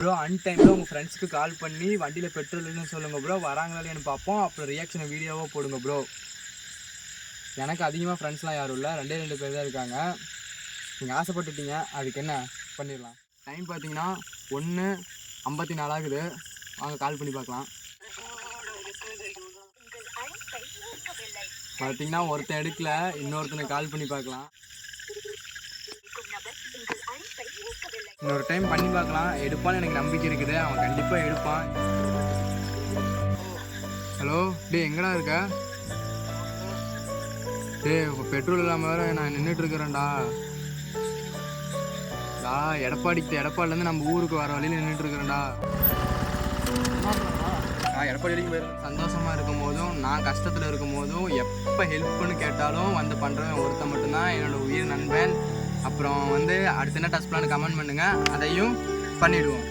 Bro அன்டைமில் உங்கள் ஃப்ரெண்ட்ஸ்க்கு கால் பண்ணி வண்டியில் பெட்ரோல் இல்லைன்னு சொல்லுங்கள் ப்ரோ. வராங்களா இல்லையான்னு பார்ப்போம். அப்புறம் ரியாக்ஷனை வீடியோவாக போடுங்க ப்ரோ. எனக்கு அதிகமாக ஃப்ரெண்ட்ஸ்லாம் யாரும் இல்லை, 2 பேர் தான் இருக்காங்க. நீங்கள் ஆசைப்பட்டுட்டீங்க, அதுக்கு என்ன பண்ணிடலாம். டைம் பார்த்தீங்கன்னா 1:54 ஆகுது. வாங்க கால் பண்ணி பார்க்கலாம். பார்த்தீங்கன்னா ஒருத்தன் எடுக்கல, இன்னொருத்தனை கால் பண்ணி பார்க்கலாம். இன்னொரு டைம் பண்ணி பார்க்கலாம். எடுப்பான்னு எனக்கு நம்பிக்கை இருக்குது, அவன் கண்டிப்பாக எடுப்பான். ஹலோ டே, எங்கடா இருக்க? டே, பெட்ரோல் இல்லாமல் வேறு நான் நின்றுட்டு இருக்கிறேன்டா. எடப்பாடிலேருந்து நம்ம ஊருக்கு வர வழியில் நின்றுட்டு இருக்கிறேன்டா. எடப்பாடி வரைக்கும் போயிடும். சந்தோஷமாக இருக்கும் போதும் நான் கஷ்டத்தில் இருக்கும் போதும் எப்போ ஹெல்ப்னு கேட்டாலும் வந்து பண்ணுறவன் ஒருத்தன் மட்டும்தான் என்னோடய உயிர் நண்பன். அப்புறம் அடுத்த என்ன டச் பிளான் கமெண்ட் பண்ணுங்கள், அதையும் பண்ணிவிடுவோம்.